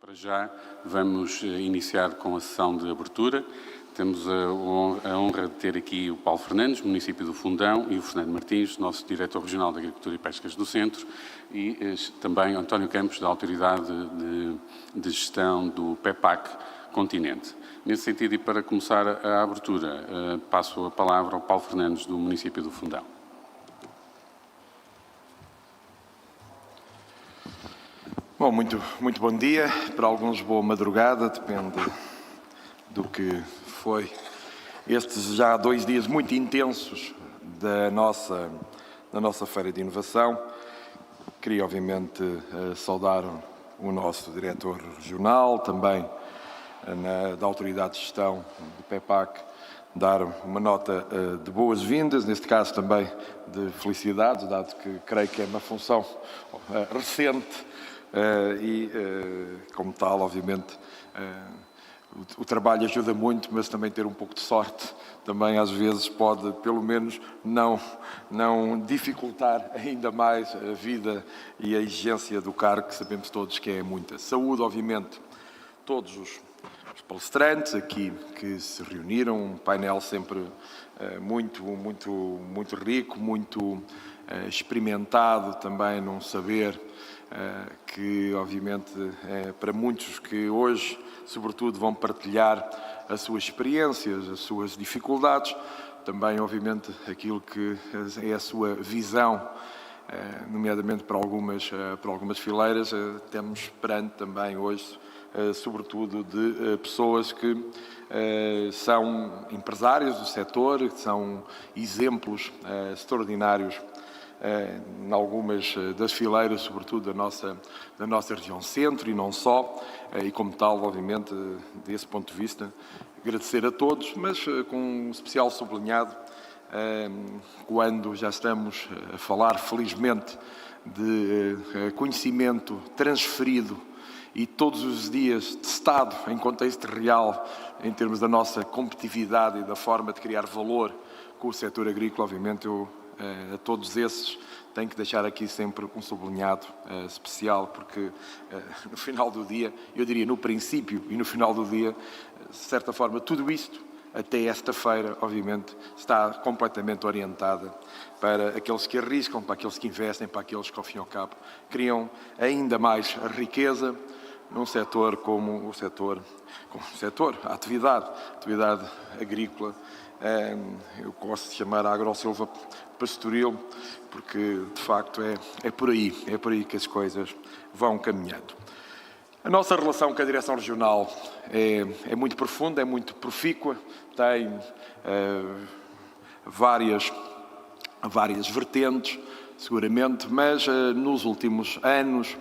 Para já, vamos iniciar com a sessão de abertura. Temos a honra de ter aqui o Paulo Fernandes, município do Fundão, e o Fernando Martins, nosso Diretor Regional de Agricultura e Pescas do Centro, e também António Campos, da Autoridade de Gestão do PEPAC Continente. Nesse sentido, e para começar a abertura, passo a palavra ao Paulo Fernandes, do município do Fundão. Bom, muito bom dia. Para alguns, boa madrugada, depende do que foi estes já 2 dias muito intensos da nossa Feira de Inovação. Queria, obviamente, saudar o nosso Diretor Regional, também da Autoridade de Gestão do PEPAC, dar uma nota de boas-vindas, neste caso também de felicidades, dado que creio que é uma função recente. Como tal, obviamente, o trabalho ajuda muito, mas também ter um pouco de sorte também às vezes pode, pelo menos, não dificultar ainda mais a vida e a exigência do cargo, que sabemos todos que é muita. Saúde, obviamente, todos os palestrantes aqui que se reuniram, um painel sempre muito rico, muito experimentado também num saber que, obviamente, para muitos que hoje, sobretudo, vão partilhar as suas experiências, as suas dificuldades, também, obviamente, aquilo que é a sua visão, nomeadamente para algumas fileiras, temos perante também hoje, sobretudo, de pessoas que são empresários do setor, que são exemplos extraordinários em algumas das fileiras, sobretudo da nossa região centro e não só, e como tal, obviamente, desse ponto de vista, agradecer a todos, mas com um especial sublinhado, quando já estamos a falar, felizmente, de conhecimento transferido e todos os dias testado em contexto real, em termos da nossa competitividade e da forma de criar valor com o setor agrícola, obviamente, a todos esses tenho que deixar aqui sempre um sublinhado especial, porque no final do dia, eu diria no princípio e no final do dia, de certa forma, tudo isto, até esta feira, obviamente, está completamente orientada para aqueles que arriscam, para aqueles que investem, para aqueles que, ao fim e ao cabo, criam ainda mais riqueza num setor como o setor, a atividade agrícola. Eu gosto de chamar a agrosilva pastoril, porque de facto é por aí que as coisas vão caminhando. A nossa relação com a Direção Regional é muito profunda, é muito profícua, tem várias vertentes, seguramente, mas nos últimos anos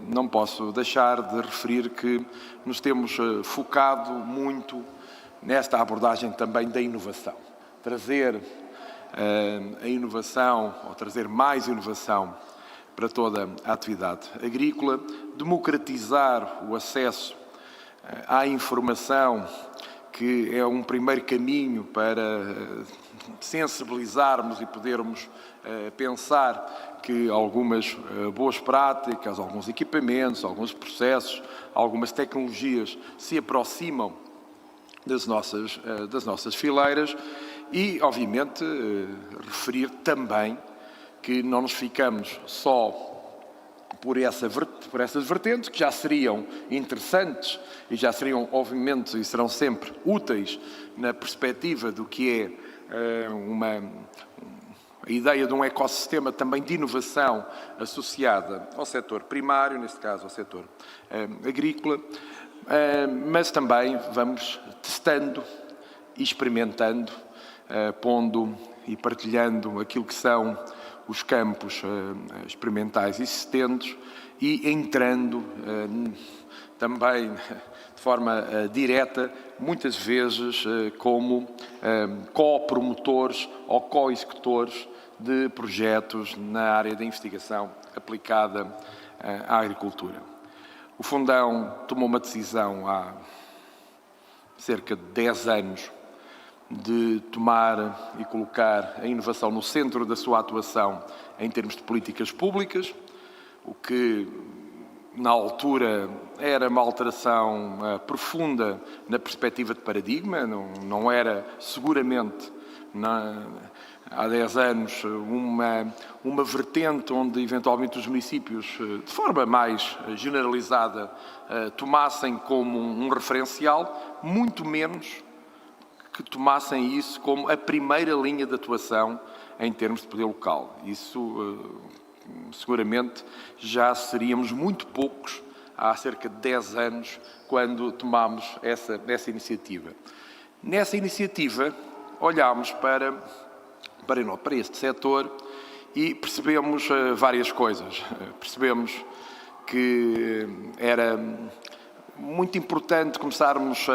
não posso deixar de referir que nos temos focado muito nesta abordagem também da inovação. Trazer a inovação, ou trazer mais inovação para toda a atividade agrícola, democratizar o acesso à informação, que é um primeiro caminho para sensibilizarmos e podermos pensar que algumas boas práticas, alguns equipamentos, alguns processos, algumas tecnologias se aproximam das nossas fileiras e, obviamente, referir também que não nos ficamos só por essas vertentes, que já seriam interessantes e já seriam, obviamente, e serão sempre úteis na perspectiva do que é a ideia de um ecossistema também de inovação associada ao setor primário, neste caso ao setor agrícola, mas também vamos testando e experimentando, pondo e partilhando aquilo que são os campos experimentais existentes e entrando também de forma direta, muitas vezes como co-promotores ou co-executores de projetos na área da investigação aplicada à agricultura. O Fundão tomou uma decisão há cerca de 10 anos de tomar e colocar a inovação no centro da sua atuação em termos de políticas públicas, o que na altura era uma alteração profunda na perspectiva de paradigma, não era seguramente há 10 anos uma vertente onde eventualmente os municípios, de forma mais generalizada, tomassem como um referencial, muito menos que tomassem isso como a primeira linha de atuação em termos de poder local. Isso, seguramente, já seríamos muito poucos há cerca de 10 anos, quando tomámos essa iniciativa. Nessa iniciativa, olhámos para este setor e percebemos várias coisas. Percebemos que era muito importante começarmos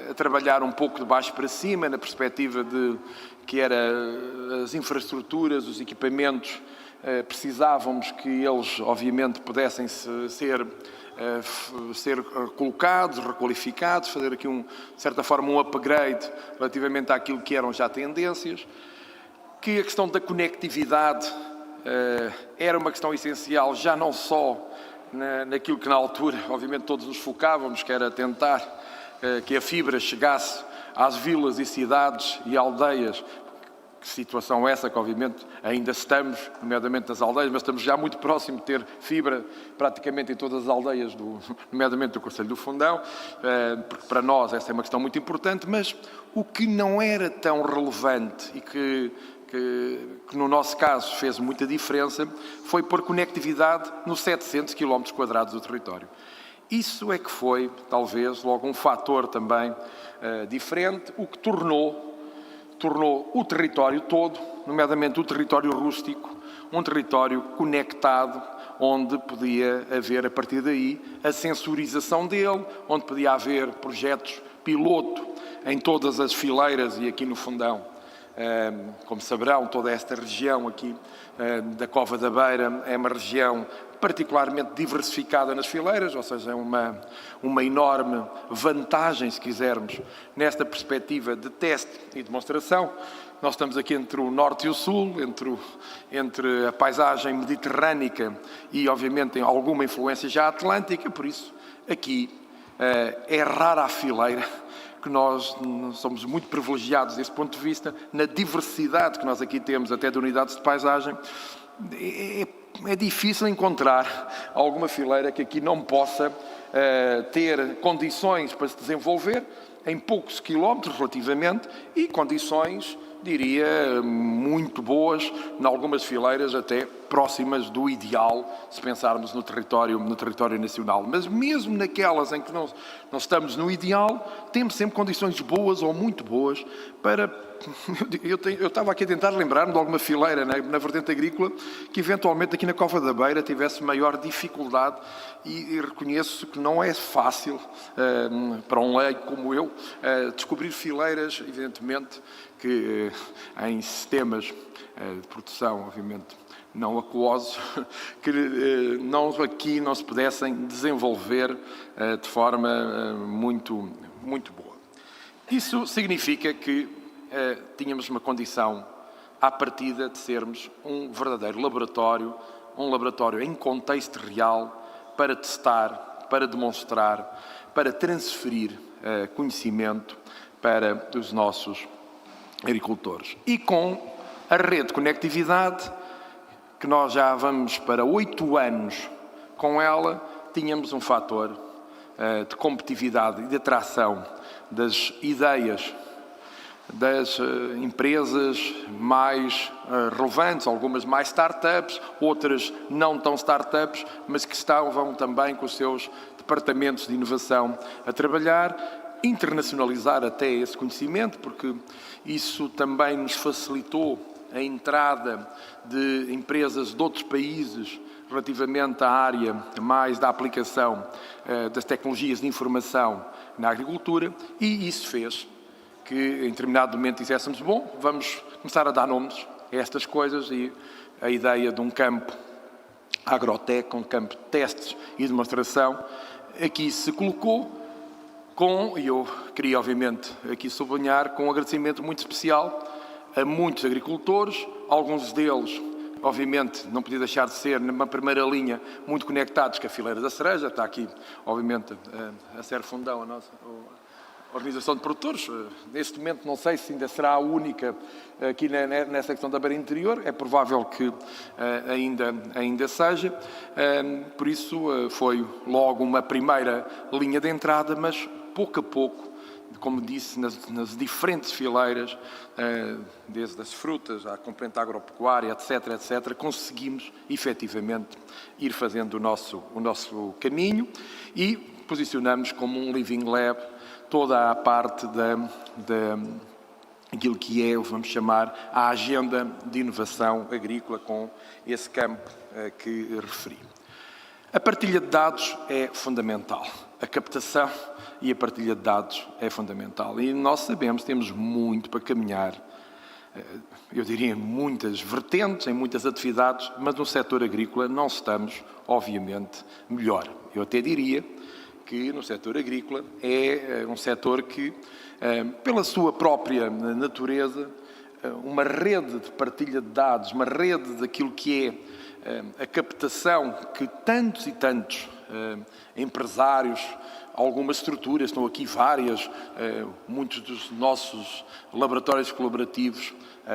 a trabalhar um pouco de baixo para cima, na perspectiva de que as infraestruturas, os equipamentos, precisávamos que eles, obviamente, pudessem ser colocados, requalificados, fazer aqui, de certa forma, um upgrade relativamente àquilo que eram já tendências, que a questão da conectividade era uma questão essencial, já não só naquilo que na altura, obviamente, todos nos focávamos, que era tentar que a fibra chegasse às vilas e cidades e aldeias. Situação essa que, obviamente, ainda estamos, nomeadamente nas aldeias, mas estamos já muito próximo de ter fibra praticamente em todas as aldeias, nomeadamente do Concelho do Fundão, porque para nós essa é uma questão muito importante, mas o que não era tão relevante e que no nosso caso fez muita diferença foi pôr conectividade nos 700 km² do território. Isso é que foi, talvez, logo um fator também diferente, o que tornou o território todo, nomeadamente o território rústico, um território conectado, onde podia haver, a partir daí, a sensorização dele, onde podia haver projetos piloto em todas as fileiras e aqui no Fundão. Como saberão, toda esta região aqui da Cova da Beira é uma região particularmente diversificada nas fileiras, ou seja, é uma enorme vantagem, se quisermos, nesta perspectiva de teste e demonstração. Nós estamos aqui entre o norte e o sul, entre a paisagem mediterrânica e, obviamente, tem alguma influência já atlântica, por isso, aqui é rara a fileira, que nós somos muito privilegiados desse ponto de vista, na diversidade que nós aqui temos, até de unidades de paisagem. É difícil encontrar alguma fileira que aqui não possa ter condições para se desenvolver em poucos quilómetros relativamente e condições, diria, muito boas, em algumas fileiras até próximas do ideal, se pensarmos no território nacional. Mas mesmo naquelas em que não estamos no ideal, temos sempre condições boas ou muito boas para... Eu estava aqui a tentar lembrar-me de alguma fileira na vertente agrícola que eventualmente aqui na Cova da Beira tivesse maior dificuldade e reconheço que não é fácil para um leigo como eu descobrir fileiras, evidentemente, que em sistemas de produção, obviamente, não aquosos, que aqui não se pudessem desenvolver de forma muito, muito boa. Isso significa que tínhamos uma condição à partida de sermos um verdadeiro laboratório, um laboratório em contexto real para testar, para demonstrar, para transferir conhecimento para os nossos agricultores. E com a rede de conectividade, que nós já vamos para 8 anos com ela, tínhamos um fator de competitividade e de atração das ideias das empresas mais relevantes, algumas mais startups, outras não tão startups, mas que estavam também com os seus departamentos de inovação a trabalhar, internacionalizar até esse conhecimento, porque isso também nos facilitou a entrada de empresas de outros países relativamente à área mais da aplicação das tecnologias de informação na agricultura, e isso fez que em determinado momento dissessemos, bom, vamos começar a dar nomes a estas coisas, e a ideia de um campo agrotec, um campo de testes e demonstração, aqui se colocou e eu queria obviamente aqui sublinhar, com um agradecimento muito especial a muitos agricultores, alguns deles obviamente, não podia deixar de ser, numa primeira linha, muito conectados com a fileira da cereja. Está aqui, obviamente, a Ser Fundão, a nossa organização de produtores. Neste momento, não sei se ainda será a única aqui nessa questão da beira interior. É provável que ainda seja. Por isso, foi logo uma primeira linha de entrada, mas pouco a pouco, como disse, nas diferentes fileiras, desde as frutas, à componente agropecuária, etc., conseguimos, efetivamente, ir fazendo o nosso caminho e posicionamos como um Living Lab toda a parte daquilo que é, vamos chamar, a agenda de inovação agrícola com esse campo que referi. A partilha de dados é fundamental. A captação e a partilha de dados é fundamental. E nós sabemos, temos muito para caminhar, eu diria em muitas vertentes, em muitas atividades, mas no setor agrícola não estamos, obviamente, melhor. Eu até diria que no setor agrícola é um setor que, pela sua própria natureza, uma rede de partilha de dados, uma rede daquilo que é a captação que tantos e tantos empresários, algumas estruturas, estão aqui várias, muitos dos nossos laboratórios colaborativos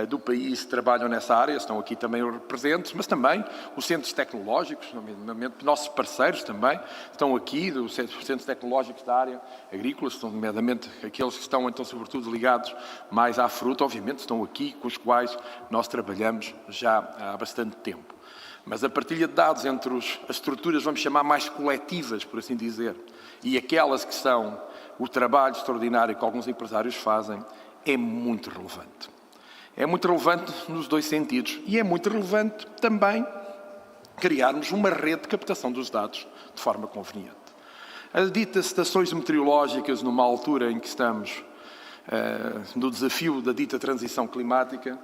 do país trabalham nessa área, estão aqui também presentes, mas também os centros tecnológicos, nomeadamente nossos parceiros também, estão aqui, os centros tecnológicos da área agrícola, estão nomeadamente aqueles que estão então sobretudo ligados mais à fruta, obviamente estão aqui, com os quais nós trabalhamos já há bastante tempo. Mas a partilha de dados entre as estruturas, vamos chamar mais coletivas, por assim dizer, e aquelas que são o trabalho extraordinário que alguns empresários fazem, é muito relevante. É muito relevante nos dois sentidos. E é muito relevante também criarmos uma rede de captação dos dados de forma conveniente. As ditas estações meteorológicas, numa altura em que estamos no desafio da dita transição climática,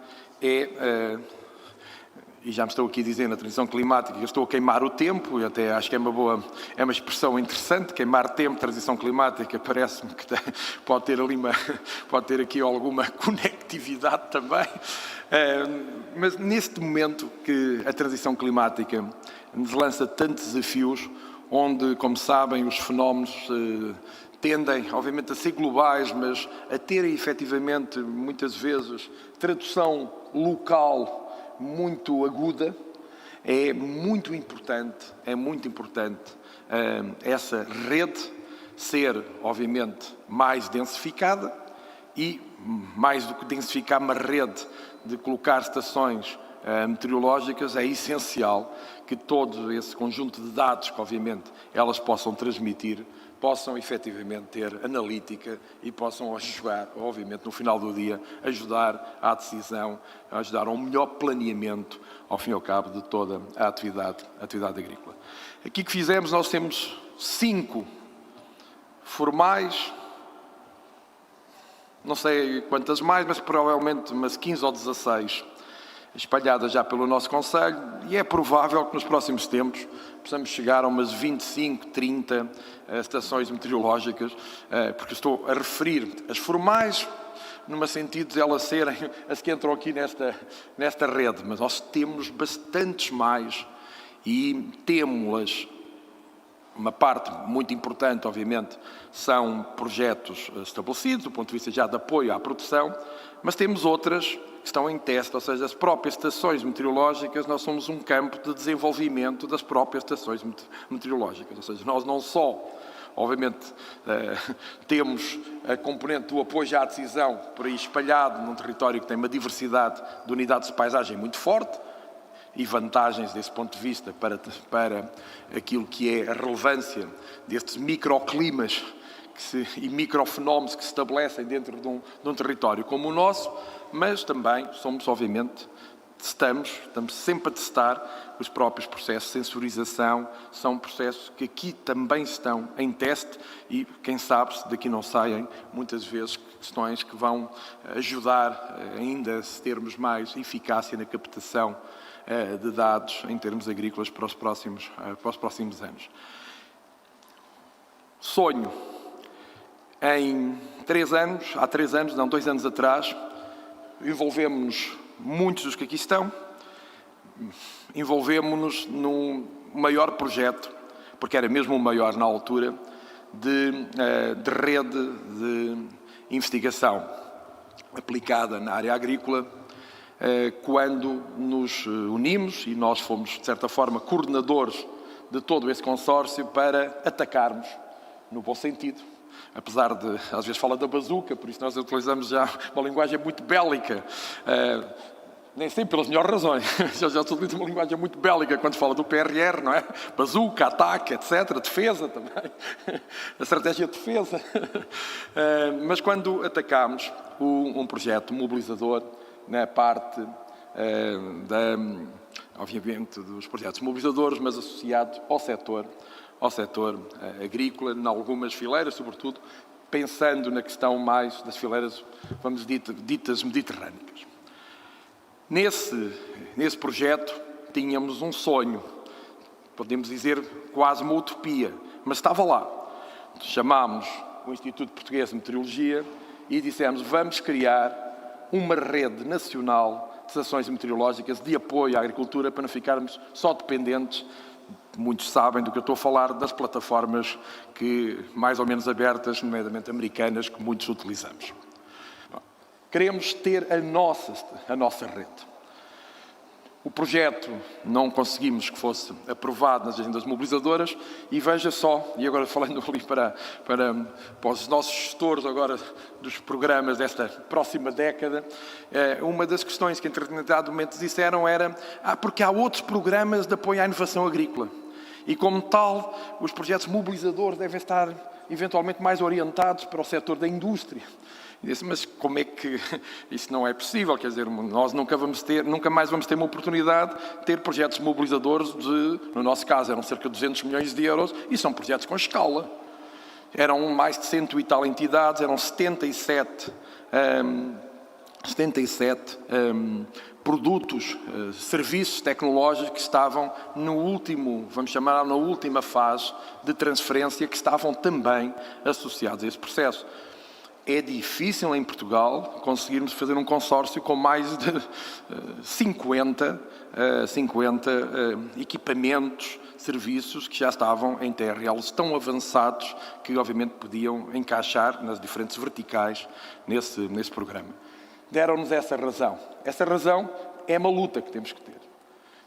e já me estou aqui dizendo, a transição climática, eu estou a queimar o tempo, e até acho que é uma expressão interessante, queimar tempo, transição climática, parece-me que pode ter aqui alguma conectividade também. Mas neste momento que a transição climática nos lança tantos desafios, onde, como sabem, os fenómenos tendem, obviamente, a ser globais, mas a terem, efetivamente, muitas vezes, tradução local muito aguda, é muito importante essa rede ser, obviamente, mais densificada e, mais do que densificar uma rede de colocar estações meteorológicas, é essencial que todo esse conjunto de dados que, obviamente, elas possam transmitir, possam efetivamente ter analítica e possam ajudar, obviamente, no final do dia, ajudar à decisão, ajudar a um melhor planeamento, ao fim e ao cabo, de toda a atividade agrícola. Aqui que fizemos, nós temos 5 formais, não sei quantas mais, mas provavelmente umas 15 ou 16 espalhadas já pelo nosso Conselho, e é provável que nos próximos tempos possamos chegar a umas 25, 30 estações meteorológicas, porque estou a referir as formais, numa sentido de elas serem as que entram aqui nesta rede, mas nós temos bastantes mais e temos-las. Uma parte muito importante, obviamente, são projetos estabelecidos, do ponto de vista já de apoio à produção, mas temos outras que estão em teste, ou seja, as próprias estações meteorológicas, nós somos um campo de desenvolvimento das próprias estações meteorológicas, ou seja, nós não só, obviamente, temos a componente do apoio à decisão por aí espalhado num território que tem uma diversidade de unidades de paisagem muito forte, e vantagens desse ponto de vista para aquilo que é a relevância destes microclimas e microfenómenos que se estabelecem dentro de um território como o nosso, mas também somos, obviamente, estamos sempre a testar os próprios processos de sensorização, são processos que aqui também estão em teste e, quem sabe, se daqui não saem, muitas vezes, questões que vão ajudar ainda a termos mais eficácia na captação de dados em termos agrícolas para os próximos anos. Sonho. Há 2 anos atrás, envolvemos-nos muitos dos que aqui estão, envolvemos-nos num maior projeto, porque era mesmo o maior na altura, de rede de investigação aplicada na área agrícola, quando nos unimos, e nós fomos, de certa forma, coordenadores de todo esse consórcio para atacarmos, no bom sentido, apesar de, às vezes fala da bazuca, por isso nós utilizamos já uma linguagem muito bélica, nem sempre pelas melhores razões, já se utiliza uma linguagem muito bélica quando se fala do PRR, não é? Bazuca, ataque, etc., defesa também, a estratégia de defesa. Mas quando atacámos um projeto mobilizador na parte, obviamente, dos projetos mobilizadores, mas associado ao setor agrícola, em algumas fileiras, sobretudo, pensando na questão mais das fileiras, vamos ditas mediterrâneas. Nesse projeto tínhamos um sonho, podemos dizer quase uma utopia, mas estava lá. Chamámos o Instituto Português de Meteorologia e dissemos: vamos criar uma rede nacional de estações meteorológicas de apoio à agricultura para não ficarmos só dependentes, muitos sabem do que eu estou a falar, das plataformas que, mais ou menos abertas, nomeadamente americanas, que muitos utilizamos. Queremos ter a nossa rede. O projeto não conseguimos que fosse aprovado nas agendas mobilizadoras e veja só, e agora falando ali para os nossos gestores agora dos programas desta próxima década, uma das questões que em determinado momento disseram era porque há outros programas de apoio à inovação agrícola e como tal os projetos mobilizadores devem estar eventualmente mais orientados para o setor da indústria. E disse, mas como é que isso não é possível? Quer dizer, nós nunca mais vamos ter uma oportunidade de ter projetos mobilizadores no nosso caso, eram cerca de 200 milhões de euros e são projetos com escala. Eram mais de 100 e tal entidades, eram 77 produtos, serviços tecnológicos que estavam vamos chamar, na última fase de transferência, que estavam também associados a esse processo. É difícil em Portugal conseguirmos fazer um consórcio com mais de 50 equipamentos, serviços que já estavam em terra. Eles tão avançados que, obviamente, podiam encaixar nas diferentes verticais nesse programa. Deram-nos essa razão. Essa razão é uma luta que temos que ter.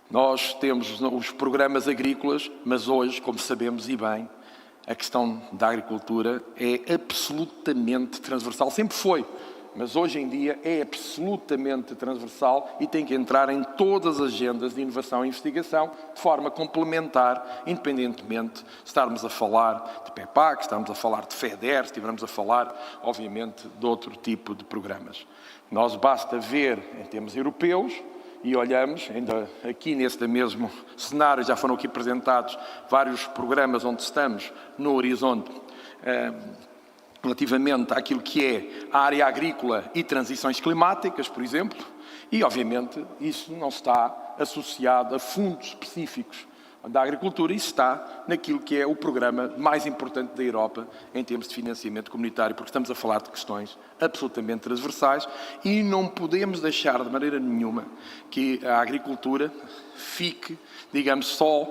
Nós temos os programas agrícolas, mas hoje, como sabemos e bem, a questão da agricultura é absolutamente transversal. Sempre foi, mas hoje em dia é absolutamente transversal e tem que entrar em todas as agendas de inovação e investigação de forma complementar, independentemente de estarmos a falar de PEPAC, estarmos a falar de FEDER, estivermos a falar, obviamente, de outro tipo de programas. Nós basta ver, em termos europeus, e olhamos, ainda aqui neste mesmo cenário, já foram aqui apresentados vários programas onde estamos no horizonte relativamente àquilo que é a área agrícola e transições climáticas, por exemplo, e obviamente isso não está associado a fundos específicos da agricultura, isso está naquilo que é o programa mais importante da Europa em termos de financiamento comunitário, porque estamos a falar de questões absolutamente transversais e não podemos deixar de maneira nenhuma que a agricultura fique, digamos, só,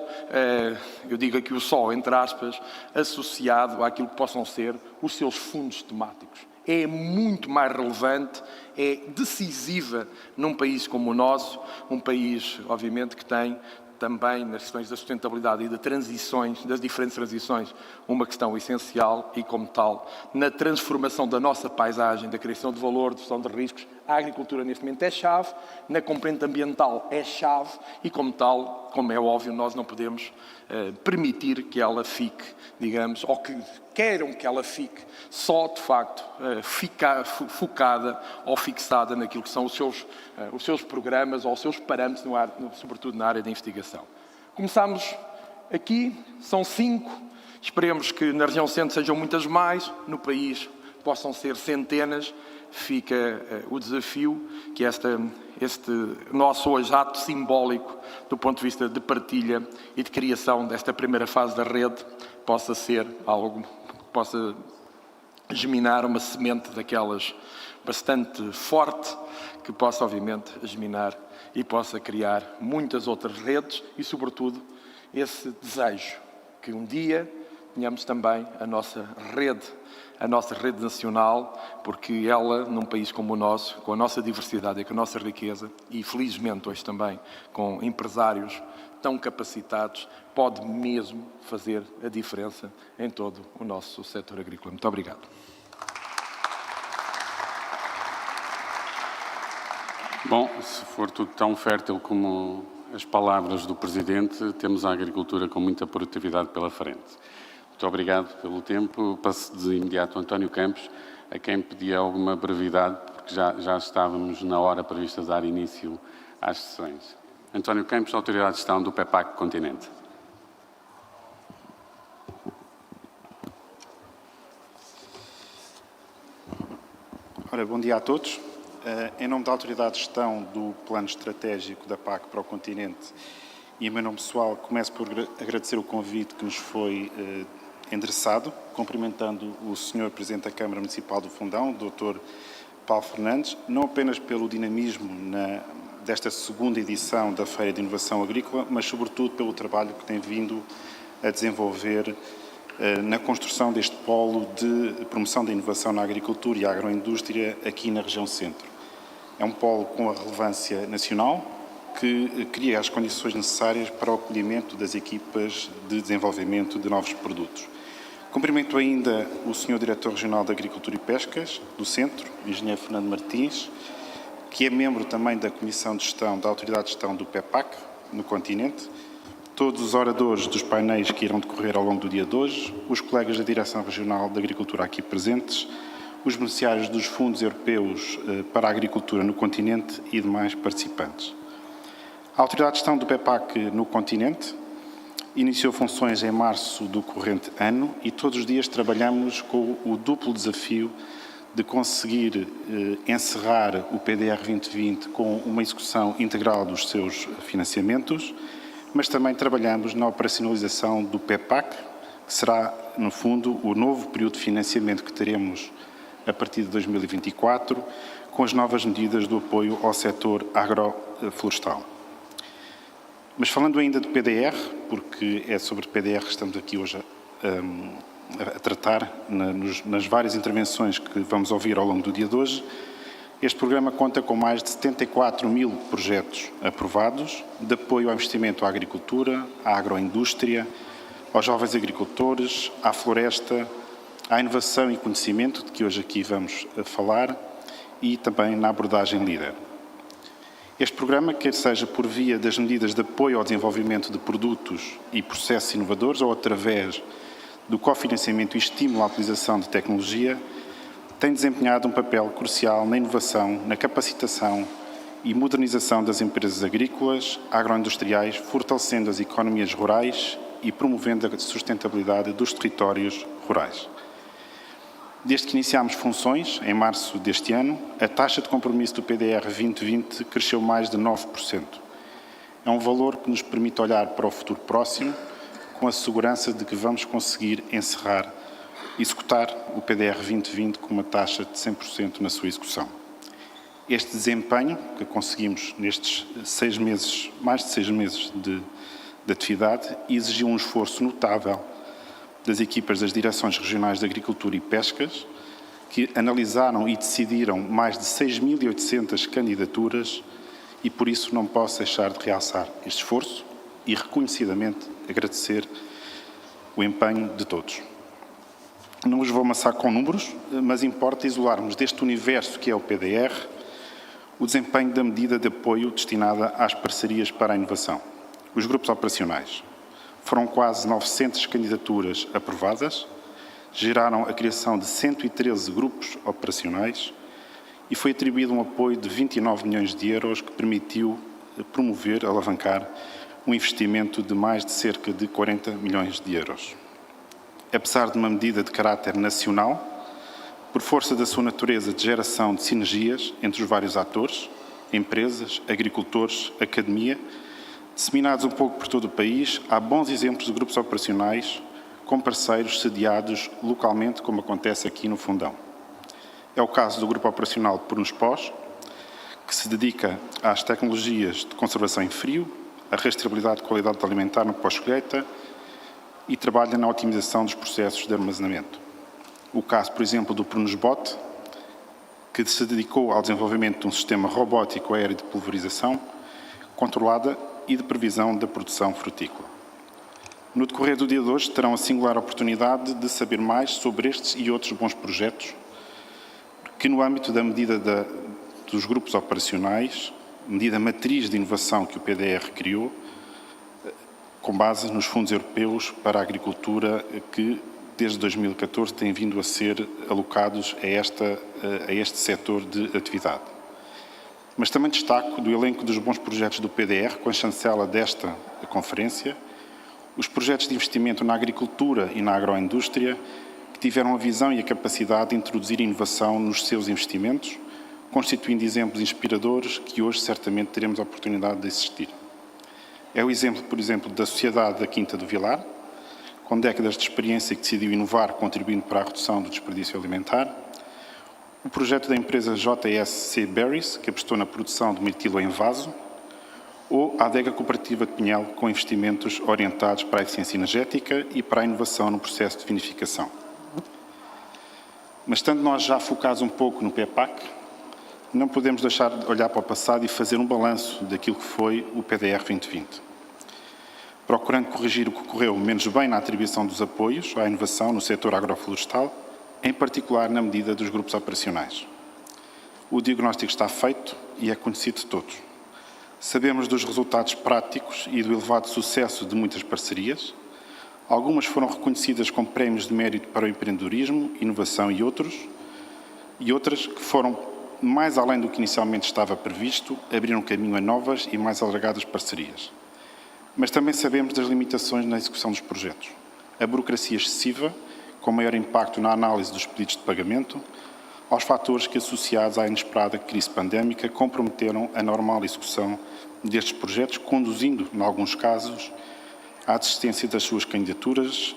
eu digo aqui o só, entre aspas, associado àquilo que possam ser os seus fundos temáticos. É muito mais relevante, é decisiva num país como o nosso, um país, obviamente, que tem também nas questões da sustentabilidade e de transições, das diferentes transições, uma questão essencial e, como tal, na transformação da nossa paisagem, da criação de valor, de gestão de riscos, a agricultura neste momento é chave, na componente ambiental é chave e, como tal, como é óbvio, nós não podemos permitir que ela fique, digamos, ou que queiram que ela fique só, de facto, focada ou fixada naquilo que são os seus programas ou os seus parâmetros, sobretudo na área da investigação. Começamos aqui, são 5, esperemos que na região centro sejam muitas mais, no país possam ser centenas. Fica o desafio que este nosso hoje ato simbólico do ponto de vista de partilha e de criação desta primeira fase da rede possa ser algo que possa germinar uma semente daquelas bastante forte que possa obviamente germinar e possa criar muitas outras redes e, sobretudo, esse desejo que um dia tenhamos também a nossa rede nacional, porque ela, num país como o nosso, com a nossa diversidade e com a nossa riqueza, e felizmente hoje também com empresários tão capacitados, pode mesmo fazer a diferença em todo o nosso setor agrícola. Muito obrigado. Bom, se for tudo tão fértil como as palavras do Presidente, temos a agricultura com muita produtividade pela frente. Muito obrigado pelo tempo. Passo de imediato ao António Campos, a quem pedi alguma brevidade, porque já estávamos na hora prevista de dar início às sessões. António Campos, Autoridade de Gestão do PEPAC Continente. Ora, bom dia a todos. Em nome da Autoridade de Gestão do Plano Estratégico da PAC para o Continente e em meu nome pessoal, começo por agradecer o convite que nos foi endereçado, cumprimentando o Sr. Presidente da Câmara Municipal do Fundão, Dr. Paulo Fernandes, não apenas pelo dinamismo desta segunda edição da Feira de Inovação Agrícola, mas sobretudo pelo trabalho que tem vindo a desenvolver na construção deste polo de promoção da inovação na agricultura e agroindústria aqui na região centro. É um polo com a relevância nacional que cria as condições necessárias para o acolhimento das equipas de desenvolvimento de novos produtos. Cumprimento ainda o Sr. Diretor Regional de Agricultura e Pescas do Centro, o Engenheiro Fernando Martins, que é membro também da Comissão de Gestão da Autoridade de Gestão do PEPAC no Continente, todos os oradores dos painéis que irão decorrer ao longo do dia de hoje, os colegas da Direção Regional de Agricultura aqui presentes, os beneficiários dos fundos europeus para a agricultura no continente e demais participantes. A Autoridade de Gestão do PEPAC no Continente iniciou funções em março do corrente ano e todos os dias trabalhamos com o duplo desafio de conseguir encerrar o PDR 2020 com uma execução integral dos seus financiamentos, mas também trabalhamos na operacionalização do PEPAC, que será, no fundo, o novo período de financiamento que teremos a partir de 2024, com as novas medidas do apoio ao setor agroflorestal. Mas falando ainda de PDR, porque é sobre PDR que estamos aqui hoje a tratar, nas várias intervenções que vamos ouvir ao longo do dia de hoje, este programa conta com mais de 74 mil projetos aprovados de apoio ao investimento à agricultura, à agroindústria, aos jovens agricultores, à floresta, à inovação e conhecimento, de que hoje aqui vamos falar, e também na abordagem líder. Este programa, quer seja por via das medidas de apoio ao desenvolvimento de produtos e processos inovadores ou através do cofinanciamento e estímulo à utilização de tecnologia, tem desempenhado um papel crucial na inovação, na capacitação e modernização das empresas agrícolas, agroindustriais, fortalecendo as economias rurais e promovendo a sustentabilidade dos territórios rurais. Desde que iniciámos funções, em março deste ano, a taxa de compromisso do PDR 2020 cresceu mais de 9%. É um valor que nos permite olhar para o futuro próximo com a segurança de que vamos conseguir executar o PDR 2020 com uma taxa de 100% na sua execução. Este desempenho que conseguimos nestes mais de 6 meses de atividade, exigiu um esforço notável das equipas das Direções Regionais de Agricultura e Pescas, que analisaram e decidiram mais de 6.800 candidaturas e por isso não posso deixar de realçar este esforço e reconhecidamente agradecer o empenho de todos. Não os vou amassar com números, mas importa isolarmos deste universo que é o PDR o desempenho da medida de apoio destinada às parcerias para a inovação. Os grupos operacionais. Foram quase 900 candidaturas aprovadas, geraram a criação de 113 grupos operacionais e foi atribuído um apoio de 29 milhões de euros que permitiu promover, alavancar, um investimento de mais de cerca de 40 milhões de euros. Apesar de uma medida de caráter nacional, por força da sua natureza de geração de sinergias entre os vários atores, empresas, agricultores, academia, disseminados um pouco por todo o país, há bons exemplos de grupos operacionais com parceiros sediados localmente, como acontece aqui no Fundão. É o caso do Grupo Operacional Prunos Pós, que se dedica às tecnologias de conservação em frio, a rastreabilidade de qualidade alimentar no pós-colheita e trabalha na otimização dos processos de armazenamento. O caso, por exemplo, do Prunosbot, que se dedicou ao desenvolvimento de um sistema robótico aéreo de pulverização controlada e de previsão da produção frutícola. No decorrer do dia de hoje, terão a singular oportunidade de saber mais sobre estes e outros bons projetos que, no âmbito da medida dos grupos operacionais, medida matriz de inovação que o PDR criou, com base nos fundos europeus para a agricultura que, desde 2014, têm vindo a ser alocados a este setor de atividade. Mas também destaco do elenco dos bons projetos do PDR, com a chancela desta conferência, os projetos de investimento na agricultura e na agroindústria, que tiveram a visão e a capacidade de introduzir inovação nos seus investimentos, constituindo exemplos inspiradores que hoje certamente teremos a oportunidade de assistir. É o exemplo, por exemplo, da Sociedade da Quinta do Vilar, com décadas de experiência que decidiu inovar, contribuindo para a redução do desperdício alimentar. O projeto da empresa JSC Berries, que apostou na produção de mirtilo em vaso. Ou a adega cooperativa de Pinhel, com investimentos orientados para a eficiência energética e para a inovação no processo de vinificação. Mas, estando nós já focados um pouco no PEPAC, não podemos deixar de olhar para o passado e fazer um balanço daquilo que foi o PDR 2020. Procurando corrigir o que correu menos bem na atribuição dos apoios à inovação no setor agroflorestal, em particular na medida dos grupos operacionais. O diagnóstico está feito e é conhecido de todos. Sabemos dos resultados práticos e do elevado sucesso de muitas parcerias. Algumas foram reconhecidas com prémios de mérito para o empreendedorismo, inovação e outras que foram mais além do que inicialmente estava previsto, abriram caminho a novas e mais alargadas parcerias. Mas também sabemos das limitações na execução dos projetos. A burocracia excessiva, com maior impacto na análise dos pedidos de pagamento, aos fatores que, associados à inesperada crise pandémica, comprometeram a normal execução destes projetos, conduzindo, em alguns casos, à desistência das suas candidaturas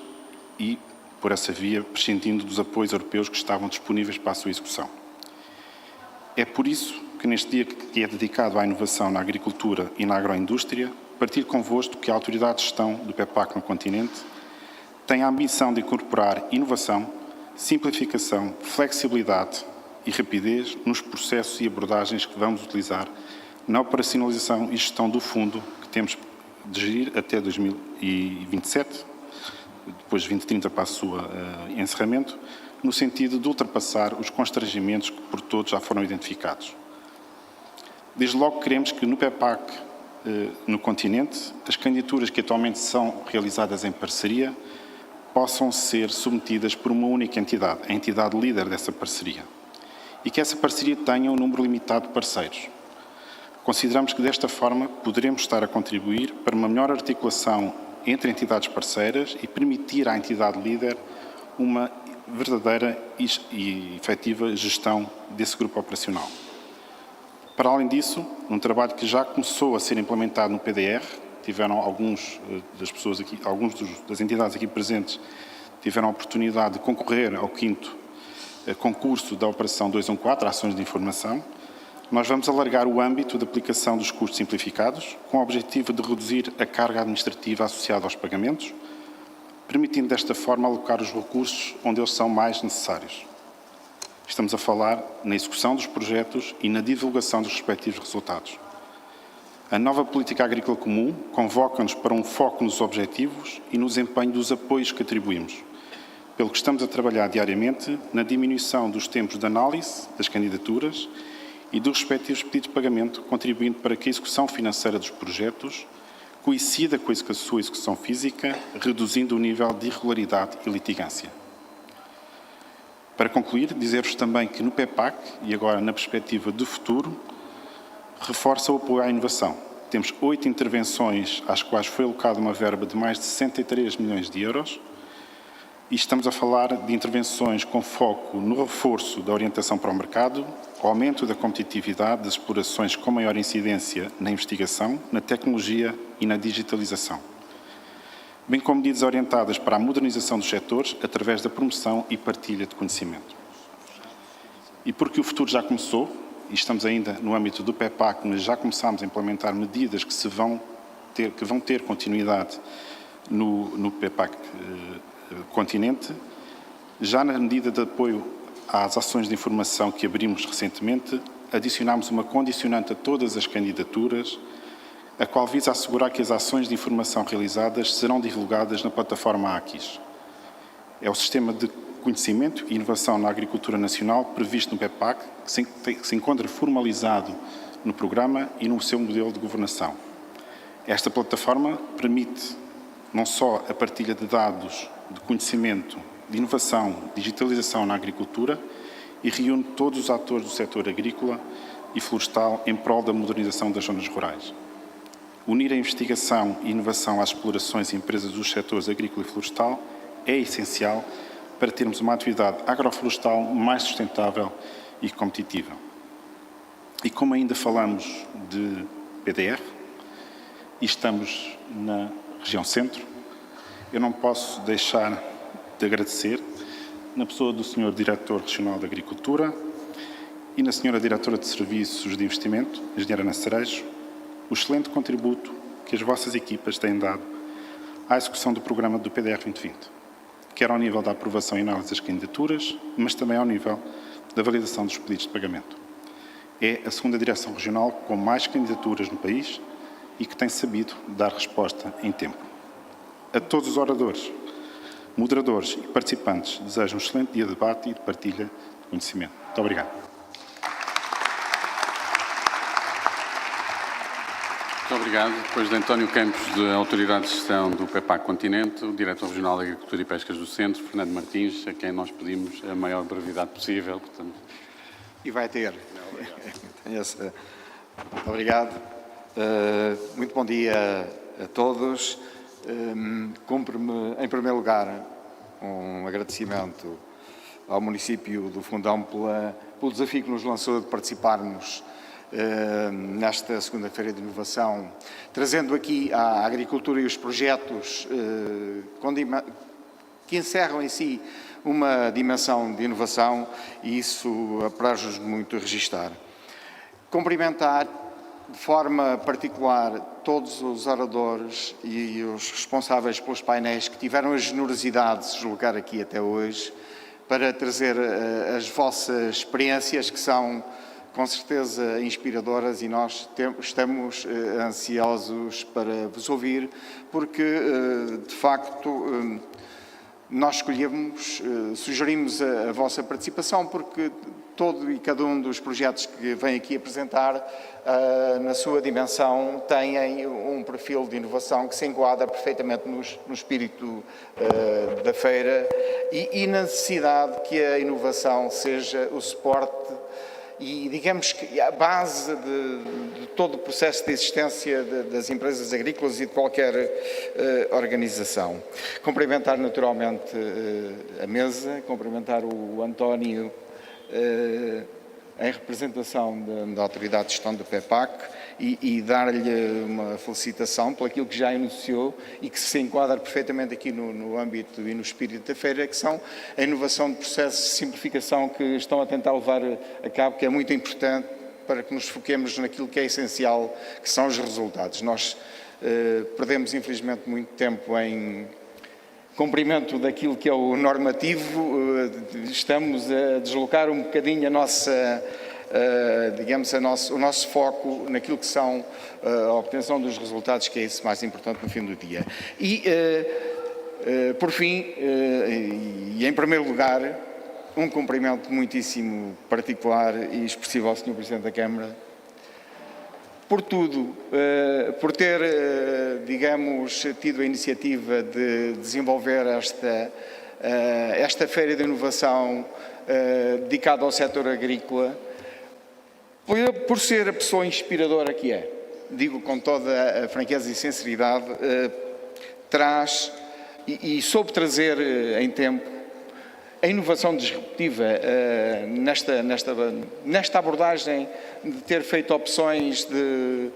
e, por essa via, prescindindo dos apoios europeus que estavam disponíveis para a sua execução. É por isso que, neste dia que é dedicado à inovação na agricultura e na agroindústria, partilho convosco que a Autoridade de Gestão do PEPAC no continente tem a ambição de incorporar inovação, simplificação, flexibilidade e rapidez nos processos e abordagens que vamos utilizar na operacionalização e gestão do fundo que temos de gerir até 2027, depois de 2030 para o seu encerramento, no sentido de ultrapassar os constrangimentos que por todos já foram identificados. Desde logo queremos que no PEPAC, no continente, as candidaturas que atualmente são realizadas em parceria possam ser submetidas por uma única entidade, a entidade líder dessa parceria, e que essa parceria tenha um número limitado de parceiros. Consideramos que desta forma poderemos estar a contribuir para uma melhor articulação entre entidades parceiras e permitir à entidade líder uma verdadeira e efetiva gestão desse grupo operacional. Para além disso, um trabalho que já começou a ser implementado no PDR, tiveram alguns das entidades aqui presentes tiveram a oportunidade de concorrer ao 5º concurso da Operação 214, Ações de Informação. Nós vamos alargar o âmbito de aplicação dos custos simplificados, com o objetivo de reduzir a carga administrativa associada aos pagamentos, permitindo desta forma alocar os recursos onde eles são mais necessários. Estamos a falar na execução dos projetos e na divulgação dos respectivos resultados. A nova Política Agrícola Comum convoca-nos para um foco nos objetivos e no desempenho dos apoios que atribuímos, pelo que estamos a trabalhar diariamente na diminuição dos tempos de análise das candidaturas e dos respectivos pedidos de pagamento, contribuindo para que a execução financeira dos projetos coincida com a sua execução física, reduzindo o nível de irregularidade e litigância. Para concluir, dizer-vos também que no PEPAC, e agora na perspectiva do futuro, reforça o apoio à inovação. Temos 8 intervenções às quais foi alocada uma verba de mais de 63 milhões de euros e estamos a falar de intervenções com foco no reforço da orientação para o mercado, aumento da competitividade das explorações com maior incidência na investigação, na tecnologia e na digitalização, bem como medidas orientadas para a modernização dos setores através da promoção e partilha de conhecimento. E porque o futuro já começou, e estamos ainda no âmbito do PEPAC, mas já começámos a implementar medidas que vão ter continuidade no PEPAC Continente. Já na medida de apoio às ações de informação que abrimos recentemente, adicionámos uma condicionante a todas as candidaturas, a qual visa assegurar que as ações de informação realizadas serão divulgadas na plataforma AQUIS. É o Sistema de Conhecimento e Inovação na Agricultura Nacional previsto no PEPAC, que se encontra formalizado no programa e no seu modelo de governação. Esta plataforma permite não só a partilha de dados de conhecimento, de inovação, digitalização na agricultura e reúne todos os atores do setor agrícola e florestal em prol da modernização das zonas rurais. Unir a investigação e inovação às explorações e empresas dos setores agrícola e florestal é essencial para termos uma atividade agroflorestal mais sustentável e competitiva. E como ainda falamos de PDR e estamos na região centro, eu não posso deixar de agradecer, na pessoa do Sr. Diretor Regional de Agricultura e na Sra. Diretora de Serviços de Investimento, Engenheira Ana Cerejo, o excelente contributo que as vossas equipas têm dado à execução do programa do PDR 2020, quer ao nível da aprovação e análise das candidaturas, mas também ao nível da validação dos pedidos de pagamento. É a segunda direção regional com mais candidaturas no país e que tem sabido dar resposta em tempo. A todos os oradores, moderadores e participantes, desejo um excelente dia de debate e de partilha de conhecimento. Muito obrigado. Muito obrigado. Depois de António Campos, da Autoridade de Gestão do PEPAC Continente, o Diretor Regional de Agricultura e Pescas do Centro, Fernando Martins, a quem nós pedimos a maior brevidade possível. Portanto... E vai ter. Obrigado. Muito bom dia a todos. Cumpre-me, em primeiro lugar, um agradecimento ao município do Fundão pelo desafio que nos lançou de participarmos nesta segunda-feira de inovação, trazendo aqui a agricultura e os projetos que encerram em si uma dimensão de inovação, e isso apraz-nos muito registar. Cumprimentar de forma particular todos os oradores e os responsáveis pelos painéis que tiveram a generosidade de se deslocar aqui até hoje para trazer as vossas experiências, que são com certeza inspiradoras, e nós estamos ansiosos para vos ouvir, porque de facto nós escolhemos, sugerimos a vossa participação, porque todo e cada um dos projetos que vem aqui apresentar, na sua dimensão, têm um perfil de inovação que se enquadra perfeitamente no espírito da feira e na necessidade que a inovação seja o suporte e, digamos que, a base de todo o processo de existência das empresas agrícolas e de qualquer organização. Cumprimentar naturalmente a mesa, cumprimentar o António em representação da Autoridade de Gestão do PEPAC e dar-lhe uma felicitação por aquilo que já anunciou e que se enquadra perfeitamente aqui no âmbito e no espírito da feira, que são a inovação de processos de simplificação que estão a tentar levar a cabo, que é muito importante para que nos foquemos naquilo que é essencial, que são os resultados. Nós perdemos, infelizmente, muito tempo em cumprimento daquilo que é o normativo, estamos a deslocar um bocadinho a nossa, digamos, o nosso foco naquilo que são a obtenção dos resultados, que é isso mais importante no fim do dia. E, por fim, e em primeiro lugar, um cumprimento muitíssimo particular e expressivo ao Sr. Presidente da Câmara, por tudo, por ter, digamos, tido a iniciativa de desenvolver esta feira de inovação dedicada ao setor agrícola, por ser a pessoa inspiradora que é, digo com toda a franqueza e sinceridade, traz e soube trazer em tempo a inovação disruptiva nesta abordagem de ter feito opções de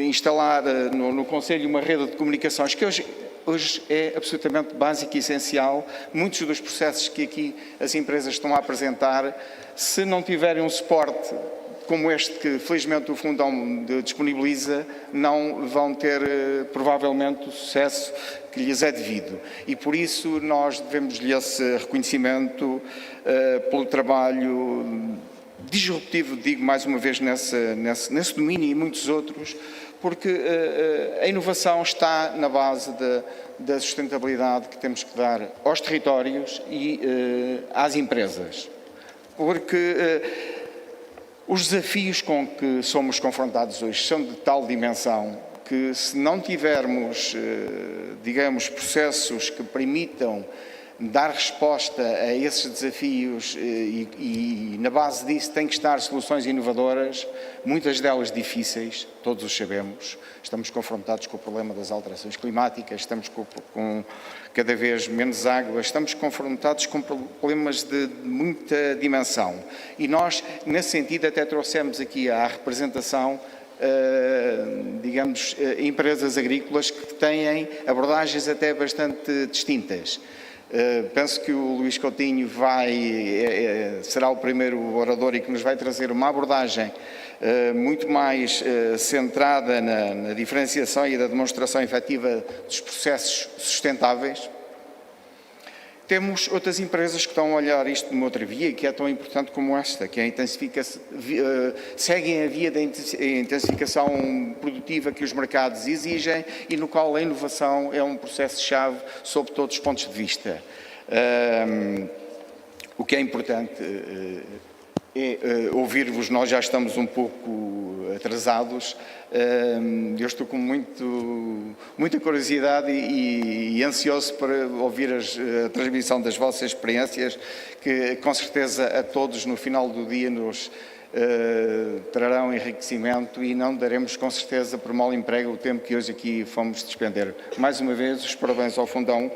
instalar no Conselho uma rede de comunicações que hoje é absolutamente básico e essencial. Muitos dos processos que aqui as empresas estão a apresentar, se não tiverem um suporte como este que felizmente o Fundão disponibiliza, não vão ter provavelmente o sucesso que lhes é devido. E por isso nós devemos-lhe esse reconhecimento pelo trabalho disruptivo, digo mais uma vez, nesse domínio e muitos outros, porque a inovação está na base da sustentabilidade que temos que dar aos territórios e às empresas. Porque os desafios com que somos confrontados hoje são de tal dimensão que, se não tivermos, digamos, processos que permitam dar resposta a esses desafios e na base disso tem que estar soluções inovadoras, muitas delas difíceis, todos os sabemos. Estamos confrontados com o problema das alterações climáticas, estamos com cada vez menos água, estamos confrontados com problemas de muita dimensão. E nós, nesse sentido, até trouxemos aqui à representação digamos, empresas agrícolas que têm abordagens até bastante distintas. Penso que o Luís Coutinho será o primeiro orador e que nos vai trazer uma abordagem muito mais centrada na diferenciação e da demonstração efetiva dos processos sustentáveis. Temos outras empresas que estão a olhar isto de uma outra via e que é tão importante como esta, que é seguem a via da intensificação produtiva que os mercados exigem e no qual a inovação é um processo-chave sob todos os pontos de vista. O que é importante é ouvir-vos, nós já estamos um pouco atrasados. Eu estou com muita curiosidade e ansioso para ouvir a transmissão das vossas experiências, que com certeza a todos no final do dia nos trarão enriquecimento e não daremos com certeza por mau emprego o tempo que hoje aqui fomos despender. Mais uma vez, os parabéns ao Fundão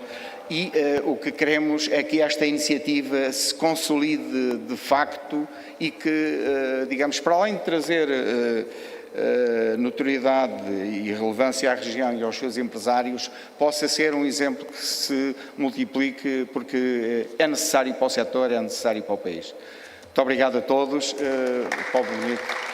e o que queremos é que esta iniciativa se consolide de facto e que, digamos, para além de trazer notoriedade e relevância à região e aos seus empresários, possa ser um exemplo que se multiplique, porque é necessário para o setor, é necessário para o país. Muito obrigado a todos. Paulo Bonito.